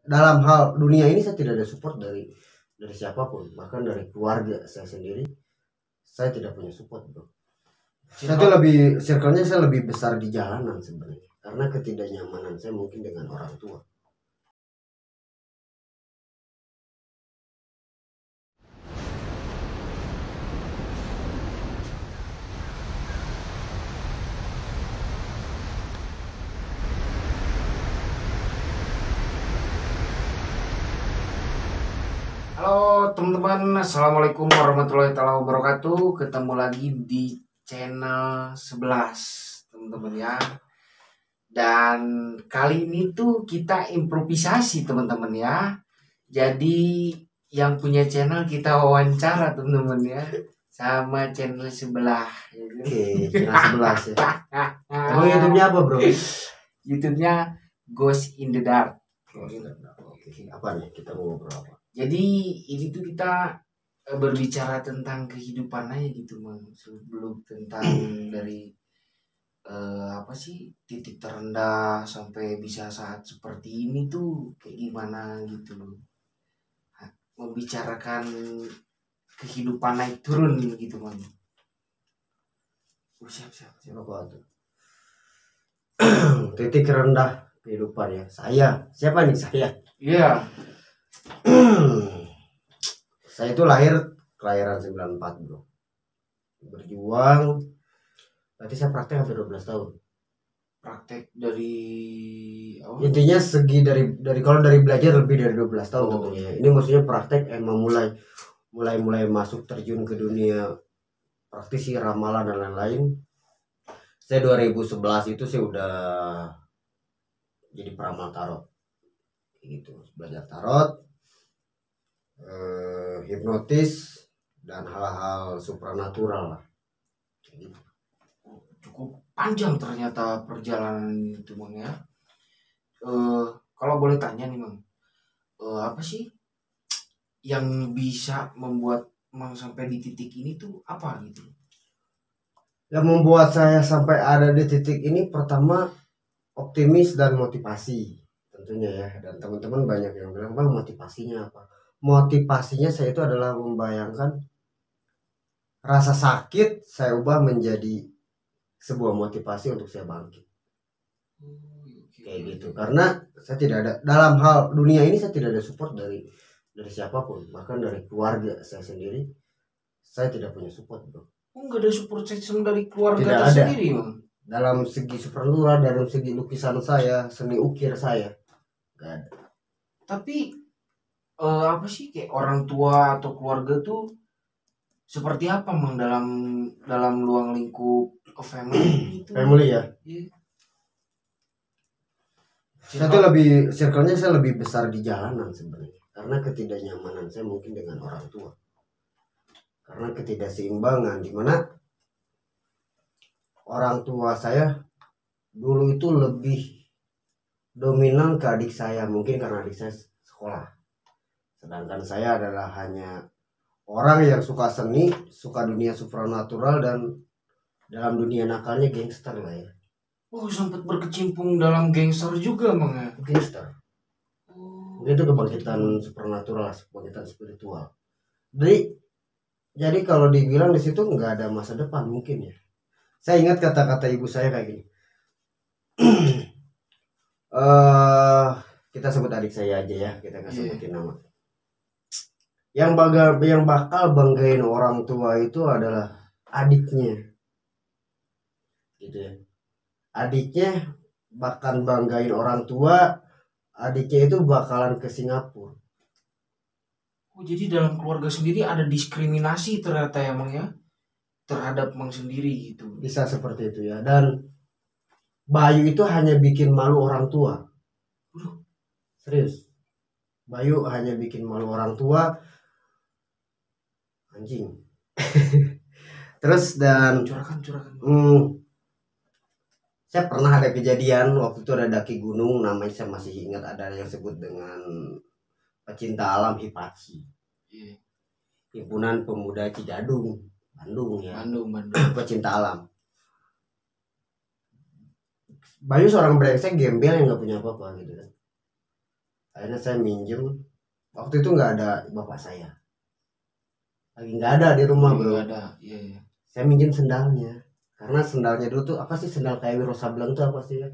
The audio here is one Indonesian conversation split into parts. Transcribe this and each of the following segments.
dalam hal dunia ini saya tidak ada support dari siapapun, bahkan dari keluarga saya sendiri saya tidak punya support, bro. Saya tuh lebih circle-nya saya lebih besar di jalanan sebenarnya, karena ketidaknyamanan saya mungkin dengan orang tua. Halo teman-teman, Assalamualaikum warahmatullahi wabarakatuh. Ketemu lagi di channel 11 teman-teman ya. Dan kali ini tuh kita improvisasi teman-teman ya. Jadi yang punya channel kita wawancara teman-teman ya, sama channel sebelah. Oke, channel 11 ya. Emang YouTube-nya apa, bro? YouTube-nya Ghost in the Dark. Oke, apa nih kita mau ngobrol apa? Jadi ini tuh kita berbicara tentang kehidupan aja gitu, Mang. Sebelum tentang dari apa sih titik terendah sampai bisa saat seperti ini tuh kayak gimana gitu loh. Membicarakan kehidupan naik turun gitu, Mang. Siap. Apa tuh? Titik rendah kehidupan ya. Siapa nih saya? Iya. Saya itu kelahiran 94, bro. Berjuang. Berarti saya praktek hampir 12 tahun. Praktek dari Intinya segi dari kalau dari belajar lebih dari 12 tahun tentunya. Ini maksudnya praktek emang mulai masuk terjun ke dunia praktisi ramalan dan lain-lain. Saya 2011 itu saya udah jadi peramal tarot. Gitu, belajar tarot, hipnotis dan hal-hal supranatural lah. Gitu. Cukup panjang ternyata perjalanan itu, Mang ya. Kalau boleh tanya nih, Mang, apa sih yang bisa membuat Mang sampai di titik ini tuh apa gitu? Yang membuat saya sampai ada di titik ini pertama optimis dan motivasi tentunya ya. Dan teman-teman banyak yang bilang, bang, motivasinya apa? Motivasinya saya itu adalah membayangkan rasa sakit saya ubah menjadi sebuah motivasi untuk saya bangkit. Kayak gitu. Karena saya tidak ada dalam hal dunia ini saya tidak ada support dari siapapun, bahkan dari keluarga saya sendiri saya tidak punya support, bro. Enggak ada support system dari keluarga Tidak ada. sendiri, Mang. Dalam segi supernatural, dalam segi lukisan saya, seni ukir saya, nggak ada. Tapi apa sih kayak orang tua atau keluarga tuh seperti apa, Mang, dalam luang lingkup family itu? Family ya. Iya. Saya tuh lebih circle-nya saya lebih besar di jalanan sebenarnya, karena ketidaknyamanan saya mungkin dengan orang tua, karena ketidakseimbangan di mana orang tua saya dulu itu lebih dominan ke adik saya, mungkin karena adik saya sekolah, sedangkan saya adalah hanya orang yang suka seni, suka dunia supranatural, dan dalam dunia nakalnya gangster lah ya. Oh, sempat berkecimpung dalam gangster juga, Mang ya. Gangster. Itu kebangkitan supernatural, kebangkitan spiritual. Jadi kalau dibilang di situ nggak ada masa depan mungkin ya. Saya ingat kata-kata ibu saya kayak gini. Kita sebut adik saya aja ya, kita nggak sebutin nama. Yang bakal banggain orang tua itu adalah adiknya, gitu ya. Adiknya bahkan banggain orang tua, adiknya itu bakalan ke Singapura. Oh, jadi dalam keluarga sendiri ada diskriminasi ternyata ya, Mang ya, terhadap Mang sendiri gitu. Bisa seperti itu ya. Dan Bayu itu hanya bikin malu orang tua. Serius. Bayu hanya bikin malu orang tua. Anjing. Terus dan curahkan. Saya pernah ada kejadian waktu itu ada daki gunung, namanya saya masih ingat, ada yang sebut dengan pecinta alam Hipachi. Himpunan Pemuda Cigadung, Bandung ya. Bandung. Pecinta alam. Bayu seorang brengsek gembel yang nggak punya apa-apa gitu kan. Akhirnya saya minjem, waktu itu nggak ada bapak saya, lagi nggak ada di rumah bro. Nggak ada, iya iya. Saya minjem sendalnya, karena sendalnya dulu tuh apa sih, sendal kayak Wiro Sableng tuh apa sih ya,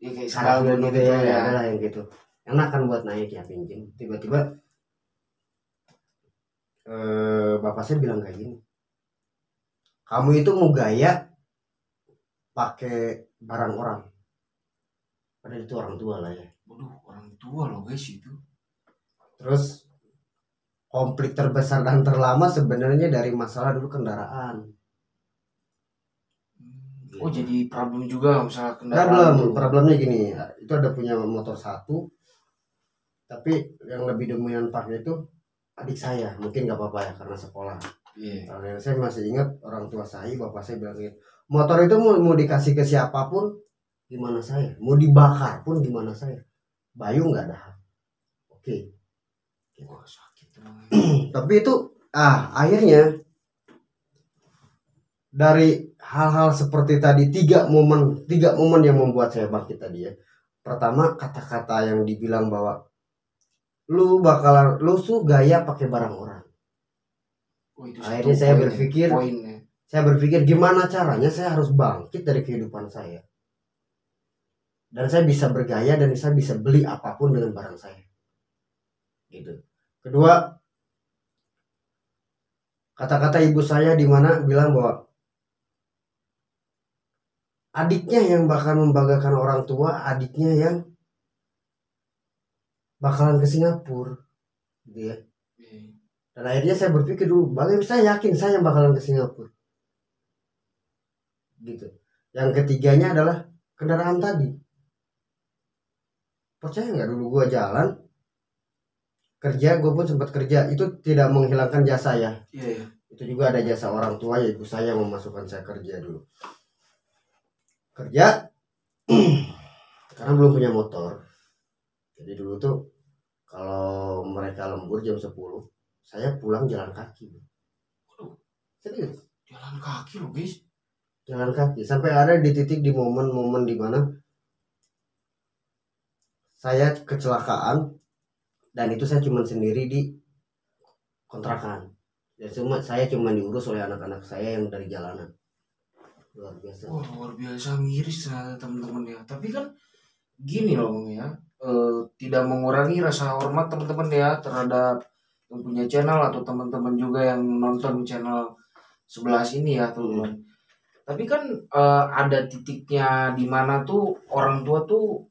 Iya kayak sandal karakter gunung gitu gitu ya, ya. adalah yang gitu, enak kan buat naik ya, pinjem. Tiba-tiba bapak saya bilang kayak gini, kamu itu mau gaya pakai barang orang, padahal itu orang tua lah ya. Waduh, orang tua loh guys itu. Terus konflik terbesar dan terlama sebenarnya dari masalah dulu kendaraan. Oh jadi problem juga misalnya kendaraan tuh. Problemnya gini, itu ada punya motor satu, tapi yang lebih dominan pakai itu adik saya, mungkin nggak apa-apa ya karena sekolah. Iya. Karena saya masih ingat orang tua saya, bapak saya bilang gitu, motor itu mau dikasih ke siapapun gimana saya, mau dibakar pun gimana saya, Bayu nggak ada hak. Oke. Wah sakit emang. Tapi itu akhirnya dari hal-hal seperti tadi, tiga momen yang membuat saya bangkit tadi ya. Pertama, kata-kata yang dibilang bahwa lu tuh gaya pakai barang orang. Oh, itu Akhirnya saya berpikir gimana caranya saya harus bangkit dari kehidupan saya, dan saya bisa bergaya dan saya bisa beli apapun dengan barang saya gitu. Kedua, kata-kata ibu saya di mana bilang bahwa adiknya yang bakal membanggakan orang tua, adiknya yang bakalan ke Singapura gitu ya. Dan akhirnya saya berpikir dulu, bagaimana saya yakin saya yang bakalan ke Singapura gitu. Yang ketiganya adalah kendaraan tadi. Percaya nggak, dulu gua jalan kerja, gue pun sempat kerja, itu tidak menghilangkan jasa ya. Iya. Itu juga ada jasa orang tua ya, ibu saya yang memasukkan saya kerja dulu. Kerja karena belum punya motor. Jadi dulu tuh kalau mereka lembur jam 10, saya pulang jalan kaki. Waduh, serius. Jalan kaki loh guys. Jalan kaki sampai ada di titik di momen-momen di mana saya kecelakaan, dan itu saya cuma sendiri di kontrakan. Dan saya cuma diurus oleh anak-anak saya yang dari jalanan. Luar biasa. Wah luar biasa miris ternyata teman-teman ya. Tapi kan gini loh ya, tidak mengurangi rasa hormat teman-teman ya terhadap yang punya channel atau teman-teman juga yang nonton channel 11 ini ya teman-teman. Tapi kan ada titiknya di mana tuh orang tua tuh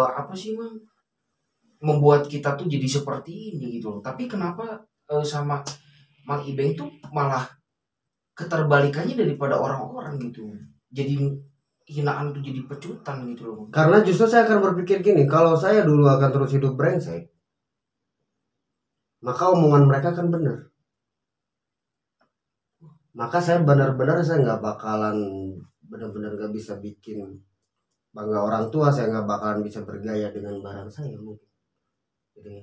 apa sih Mang, membuat kita tuh jadi seperti ini gitu loh. Tapi kenapa sama Mang Ibeng tuh malah keterbalikannya daripada orang-orang gitu. Jadi hinaan tuh jadi pecutan gitu loh. Karena justru saya akan berpikir gini, kalau saya dulu akan terus hidup brengsek, maka omongan mereka kan benar. Maka saya benar-benar saya nggak bakalan, benar-benar nggak bisa bikin bangga orang tua, saya nggak bakalan bisa bergaya dengan barang saya mungkin. Jadi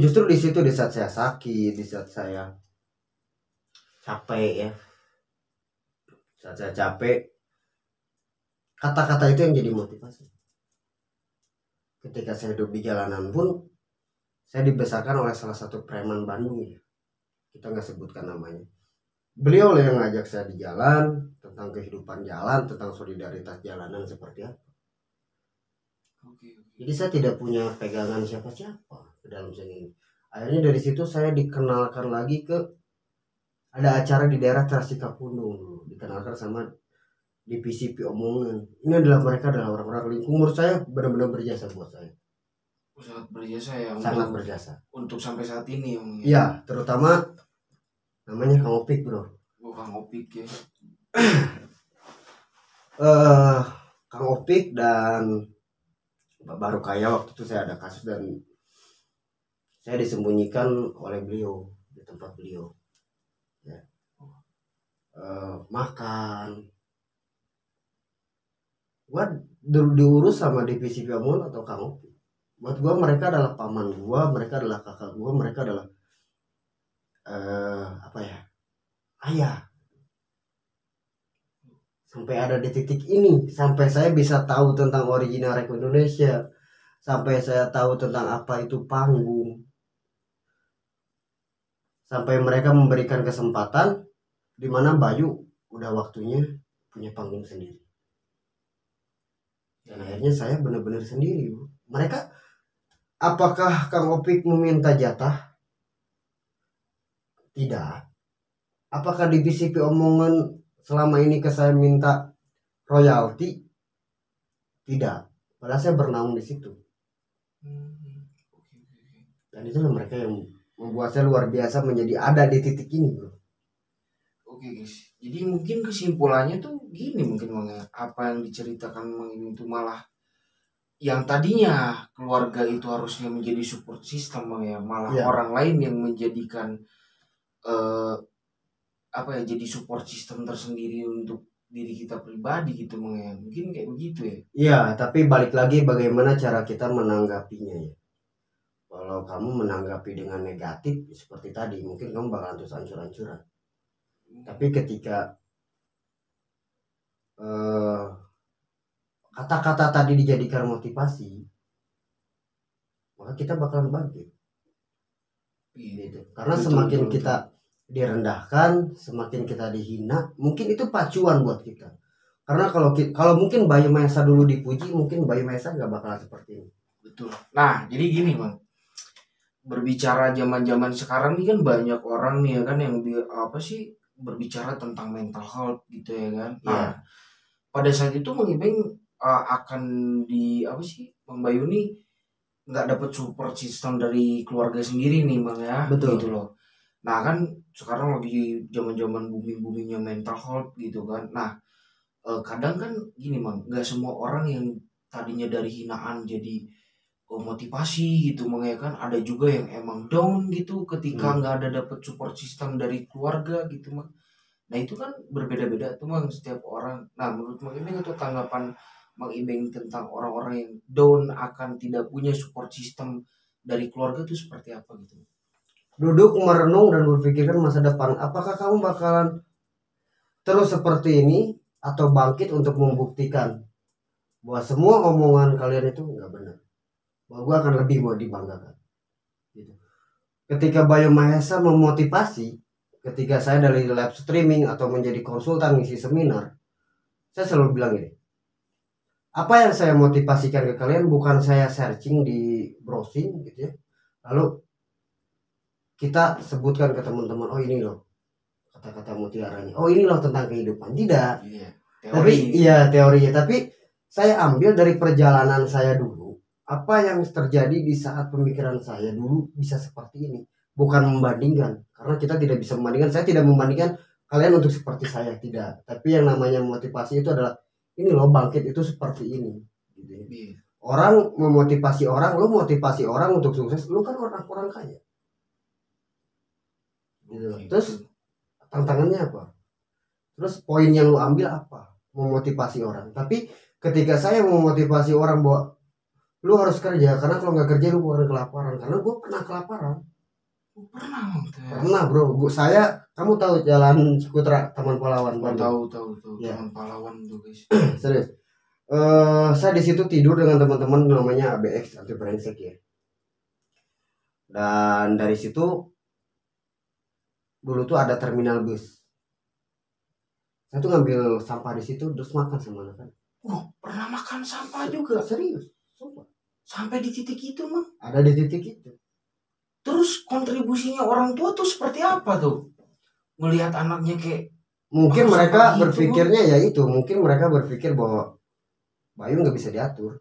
justru di situ di saat saya sakit, di saat saya capek ya, saat saya capek, kata-kata itu yang jadi motivasi. Ketika saya hidup di jalanan pun, saya dibesarkan oleh salah satu preman Bandung ya, kita nggak sebutkan namanya. Beliau yang ngajak saya di jalan tentang kehidupan jalan, tentang solidaritas jalanan seperti apa. Jadi saya tidak punya pegangan siapa-siapa ke dalam sini. Akhirnya dari situ saya dikenalkan lagi ke, ada acara di daerah Trasikapundung, dikenalkan sama divisi Omongan. Ini mereka adalah orang-orang lingkungan, menurut saya benar-benar berjasa buat saya. Sangat berjasa ya. Sangat berjasa. Untuk sampai saat ini ya. Iya, terutama namanya Kang Opik bro. Kang Opik ya. Kang Opik dan baru kaya waktu itu saya ada kasus dan saya disembunyikan oleh beliau di tempat beliau. Ya. Makan. Gua diurus sama divisi Piamon atau Kang Opik. Buat gua mereka adalah paman gua, mereka adalah kakak gua, mereka adalah ayah. Sampai ada di titik ini, sampai saya bisa tahu tentang original rap Indonesia, sampai saya tahu tentang apa itu panggung, sampai mereka memberikan kesempatan di mana Bayu udah waktunya punya panggung sendiri. Dan akhirnya saya benar-benar sendiri. Mereka, apakah Kang Opik meminta jatah? Tidak. Apakah di BCP omongan selama ini ke saya minta royalti? Tidak. Padahal saya bernaung di situ. Dan itulah mereka yang membuat saya luar biasa menjadi ada di titik ini, bro. Oke guys, jadi mungkin kesimpulannya tuh gini mungkin Mang ya. Apa yang diceritakan Mang ini tuh malah yang tadinya keluarga itu harusnya menjadi support system Mang ya, malah Iya. orang lain yang menjadikan apa ya, jadi support system tersendiri untuk diri kita pribadi gitu Mang ya. Mungkin kayak begitu ya. Iya, tapi balik lagi bagaimana cara kita menanggapinya ya. Kalau kamu menanggapi dengan negatif seperti tadi, mungkin kamu bakalan terus ancur-ancuran. Tapi ketika kata-kata tadi dijadikan motivasi, maka kita bakalan bangkit. Gitu. Karena Betul, semakin betul, kita direndahkan, semakin kita dihina, mungkin itu pacuan buat kita. Karena kalau mungkin Bayu Maesa dulu dipuji, mungkin Bayu Maesa nggak bakalan seperti ini. betul. Nah, jadi gini Mang. Berbicara zaman-zaman sekarang nih kan banyak orang nih ya kan yang apa sih berbicara tentang mental health gitu ya kan. Nah, Iya. pada saat itu Mang Ibeng akan di apa sih Bang Bayu nih nggak dapat support system dari keluarga sendiri nih Bang ya. Betul. Gitu loh. Nah kan sekarang lagi zaman-zaman booming-boomingnya mental health gitu kan. Nah kadang kan gini Bang, nggak semua orang yang tadinya dari hinaan jadi motivasi gitu Bang ya kan. Ada juga yang emang down gitu ketika nggak ada dapat support system dari keluarga gitu Bang. Nah itu kan berbeda-beda tuh Mang setiap orang. Nah menurut Mang Ibeng itu tanggapan Mang Ibeng tentang orang-orang yang down akan tidak punya support system dari keluarga itu seperti apa gitu? Duduk merenung dan berpikirkan masa depan. Apakah kamu bakalan terus seperti ini atau bangkit untuk membuktikan bahwa semua omongan kalian itu nggak benar? Bahwa gue akan lebih mau dibanggakan. Gitu. Ketika Bayu Mahesa memotivasi, ketika saya dari live streaming atau menjadi konsultan ngisi seminar, saya selalu bilang ini, apa yang saya motivasikan ke kalian bukan saya searching di browsing gitu ya, lalu kita sebutkan ke teman-teman, oh ini loh kata-kata mutiaranya, oh ini loh tentang kehidupan. Tidak, Iya, tapi teori. iya teorinya, tapi saya ambil dari perjalanan saya dulu, apa yang terjadi di saat pemikiran saya dulu bisa seperti ini, bukan membandingkan, karena kita tidak bisa membandingkan. Saya tidak membandingkan kalian untuk seperti saya, tidak, tapi yang namanya motivasi itu adalah ini loh bangkit itu seperti ini gitu ya. Iya. Orang memotivasi orang, lu motivasi orang untuk sukses, lu kan orang kaya gitu. Terus tantangannya apa? Terus poin yang lu ambil apa? Memotivasi orang. Tapi ketika saya memotivasi orang bahwa lu harus kerja, karena kalau nggak kerja lu bakal kelaparan. Karena gue pernah kelaparan. Pernah Mang. Pernah bro. Kamu tahu jalan Cikutra Taman Pahlawan Bandung? Tahu Ya. Taman Pahlawan tuh guys. Serius. Saya di situ tidur dengan teman-teman namanya ABX anti brengsek ya. Dan dari situ dulu tuh ada terminal bus. Saya tuh ngambil sampah di situ terus makan sama anak-anak. Pernah makan sampah juga? Serius. Sumpah. Sampai di titik itu Mang? Ada di titik itu. Terus kontribusinya orang tua tuh seperti apa tuh? Melihat anaknya kayak Mungkin mereka gitu, berpikirnya ya itu, mungkin mereka berpikir bahwa Bayu nggak bisa diatur.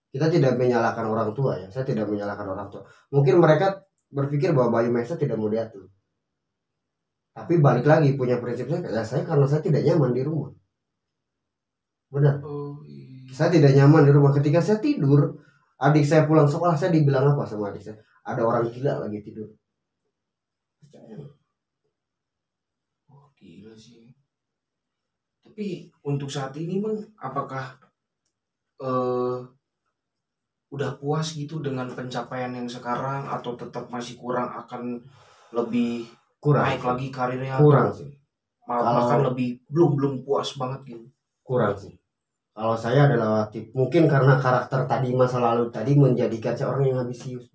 Kita tidak menyalahkan orang tua ya, saya tidak menyalahkan orang tua. Mungkin mereka berpikir bahwa Bayu Mesa tidak mau diatur. Tapi balik lagi punya prinsip saya karena saya tidak nyaman di rumah. Benar. Saya tidak nyaman di rumah. Ketika saya tidur, adik saya pulang sekolah, saya dibilang apa sama adik saya? Ada orang gila lagi tidur. Gila sih. Tapi untuk saat ini Bang, apakah udah puas gitu dengan pencapaian yang sekarang atau tetap masih kurang, akan lebih naik lagi karirnya? Kurang sih. Bahkan lebih belum puas banget gitu. Kurang sih. Kalau saya adalah tip, mungkin karena karakter tadi masa lalu tadi menjadikan saya orang yang ambisius.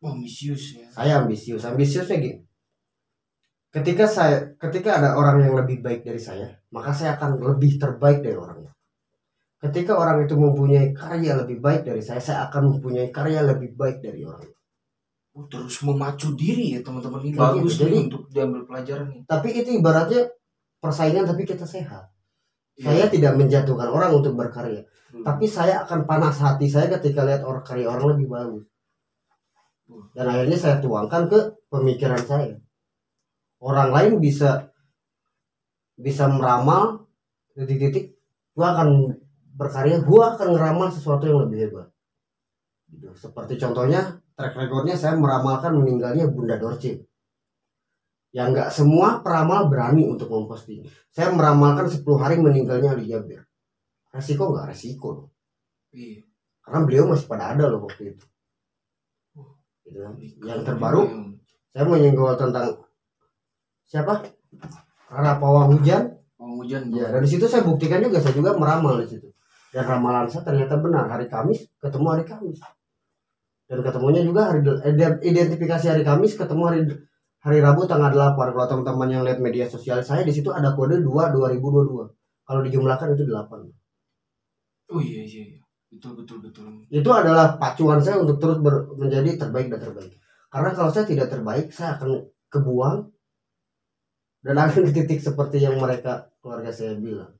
Oh, ambisius ya. Saya ambisius. Ambisiusnya gini. Ketika ada orang yang lebih baik dari saya, maka saya akan lebih terbaik dari orangnya. Ketika orang itu mempunyai karya lebih baik dari saya akan mempunyai karya lebih baik dari orang itu. Terus memacu diri ya teman-teman, ini Kayak bagus gitu. nih Jadi, untuk diambil pelajaran nih. tapi itu ibaratnya persaingan tapi kita sehat. Iya. Saya tidak menjatuhkan orang untuk berkarya, tapi saya akan panas hati saya ketika lihat orang karya orang lebih bagus. Dan akhirnya saya tuangkan ke pemikiran saya. Orang lain bisa meramal titik-titik, gua akan berkarya, gua akan ngeramal sesuatu yang lebih hebat. Gitu. Seperti contohnya track recordnya saya meramalkan meninggalnya Bunda Dorce. Yang nggak semua peramal berani untuk memposting. Saya meramalkan 10 hari meninggalnya Ali Jabir. Resiko nggak? Resiko. Iya. Karena beliau masih pada ada loh waktu itu. Gitu kan. Yang terbaru saya menyenggol tentang siapa? Rara Pawang Hujan. Pawang Hujan. Ya, dari situ saya buktikan juga, saya juga meramal di situ. Dan ramalan saya ternyata benar. Hari Kamis ketemu hari Kamis. Dan ketemunya juga identifikasi hari Kamis ketemu hari Rabu tanggal 8. Kalau teman-teman yang lihat media sosial saya di situ ada kode 2 2022. Kalau dijumlahkan itu 8. Oh iya. Betul. Itu adalah pacuan saya untuk terus menjadi terbaik dan terbaik. Karena kalau saya tidak terbaik, saya akan kebuang dan akan ke titik seperti yang mereka keluarga saya bilang.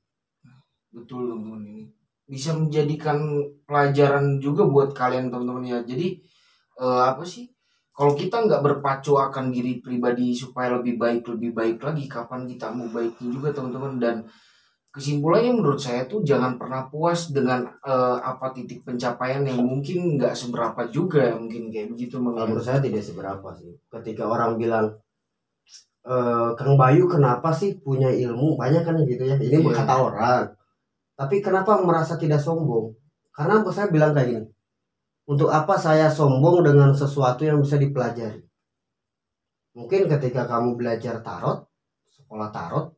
Betul teman-teman, ini bisa menjadikan pelajaran juga buat kalian teman-teman ya. Jadi apa sih? Kalau kita nggak berpacu akan diri pribadi supaya lebih baik lagi, kapan kita mau baiknya juga teman-teman. Dan kesimpulannya menurut saya tuh jangan pernah puas dengan apa titik pencapaian yang mungkin nggak seberapa juga, mungkin kayak begitu. Menurut saya tidak seberapa sih. Ketika orang bilang Kang Bayu kenapa sih punya ilmu banyak kan gitu ya, ini kata orang. Tapi kenapa merasa tidak sombong? Karena saya bilang kayak gini, untuk apa saya sombong dengan sesuatu yang bisa dipelajari? Mungkin ketika kamu belajar tarot, sekolah tarot,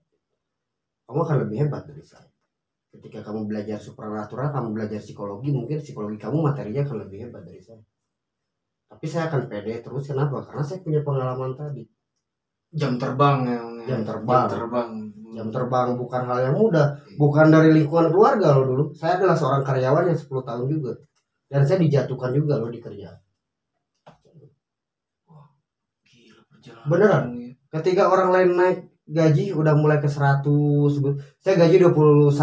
kamu akan lebih hebat dari saya. Ketika kamu belajar supranatural, kamu belajar psikologi, mungkin psikologi kamu materinya akan lebih hebat dari saya. Tapi saya akan pede terus, kenapa? Karena saya punya pengalaman tadi. Jam terbang bukan hal yang mudah, bukan dari lingkungan keluarga loh dulu. Saya adalah seorang karyawan yang 10 tahun juga, dan saya dijatuhkan juga loh di kerjaan. Beneran. Ketika orang lain naik gaji udah mulai ke 100, saya gaji 21.500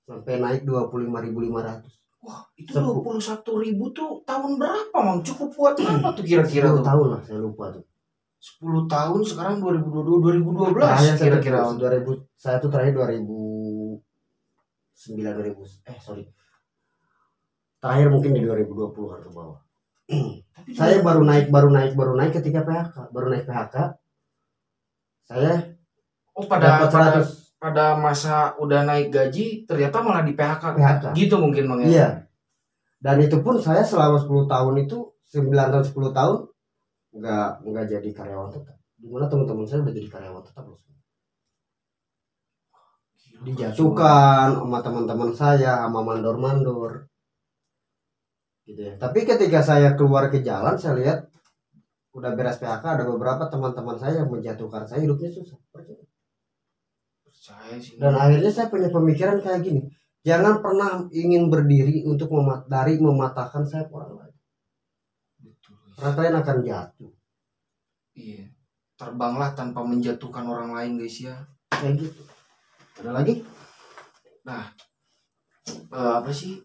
sampai naik 25.500. Wah, itu 21.000 tuh tahun berapa, Mang? Cukup buat apa tuh kira-kira? 10 tahun lah, saya lupa tuh. 10 tahun sekarang 2022 2012 kira-kira. Saya tuh terakhir 2009 terakhir mungkin di 2020 ke bawah. Tapi saya baru naik ketika PHK, saya pada masa udah naik gaji ternyata malah di PHK. Gitu mungkin Mang. Iya. Dan itu pun saya selama 10 tahun itu 9 tahun 10 tahun nggak jadi karyawan tetap. Dimana teman-teman saya udah jadi karyawan tetap loh. Dijatuhkan sama teman-teman saya, sama mandor-mandor gitu ya. Tapi ketika saya keluar ke jalan, saya lihat udah beres PHK, ada beberapa teman-teman saya yang menjatuhkan saya, hidupnya susah. Percaya sih. Dan akhirnya saya punya pemikiran kayak gini, jangan pernah ingin berdiri untuk mematahkan sayap orang lain. Karena kalian akan jatuh. Iya. Terbanglah tanpa menjatuhkan orang lain, guys ya. Kayak gitu. Ada lagi? Nah, apa sih?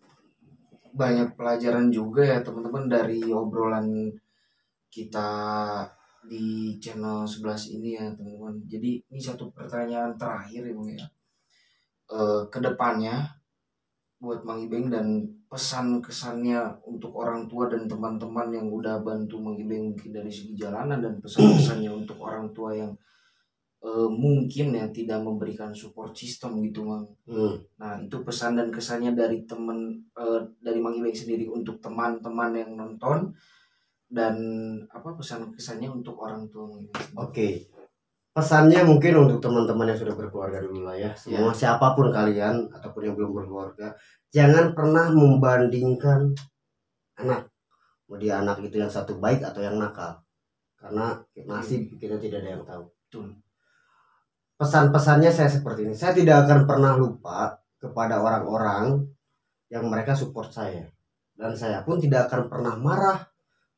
Banyak pelajaran juga ya teman-teman dari obrolan kita di channel 11 ini ya teman-teman. Jadi ini satu pertanyaan terakhir ya Bang ya. Kedepannya buat Mang Ibeng dan pesan kesannya untuk orang tua dan teman-teman yang udah bantu Mang Ibeng mungkin dari segi jalanan, dan pesan kesannya untuk orang tua yang mungkin ya tidak memberikan support system gitu Mang. Nah itu pesan dan kesannya dari dari Mang Ibeng sendiri untuk teman-teman yang nonton, dan apa pesan kesannya untuk orang tua Mang Ibeng. Oke. Pesannya mungkin untuk teman-teman yang sudah berkeluarga dulu lah ya. Semua siapapun kalian ataupun yang belum berkeluarga, jangan pernah membandingkan anak. Mau dia anak itu yang satu baik atau yang nakal. Karena nasib kita tidak ada yang tahu. Pesan-pesannya saya seperti ini. Saya tidak akan pernah lupa kepada orang-orang yang mereka support saya. Dan saya pun tidak akan pernah marah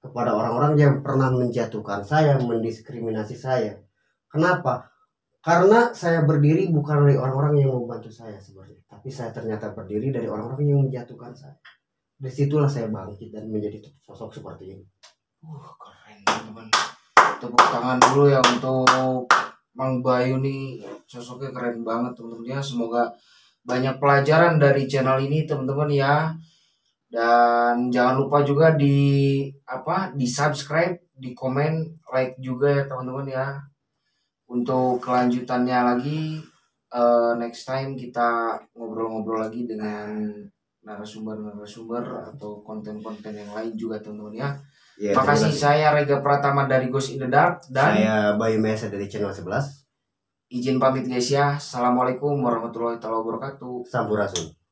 kepada orang-orang yang pernah menjatuhkan saya, mendiskriminasi saya. Kenapa? Karena saya berdiri bukan dari orang-orang yang membantu saya sebenarnya, tapi saya ternyata berdiri dari orang-orang yang menjatuhkan saya. Disitulah saya bangkit dan menjadi sosok seperti ini. Keren teman-teman. Tepuk tangan dulu ya untuk Mang Bayu nih, sosoknya keren banget teman-teman ya. Semoga banyak pelajaran dari channel ini teman-teman ya. Dan jangan lupa juga di subscribe, di komen, like juga ya teman-teman ya. Untuk kelanjutannya lagi next time kita ngobrol-ngobrol lagi dengan narasumber atau konten-konten yang lain juga teman-teman ya. Makasih, saya Rega Pratama dari Ghost in the Dark dan saya Bayu Mesa dari channel 11. Izin pamit guys ya. Assalamualaikum warahmatullahi wabarakatuh. Sampurasun.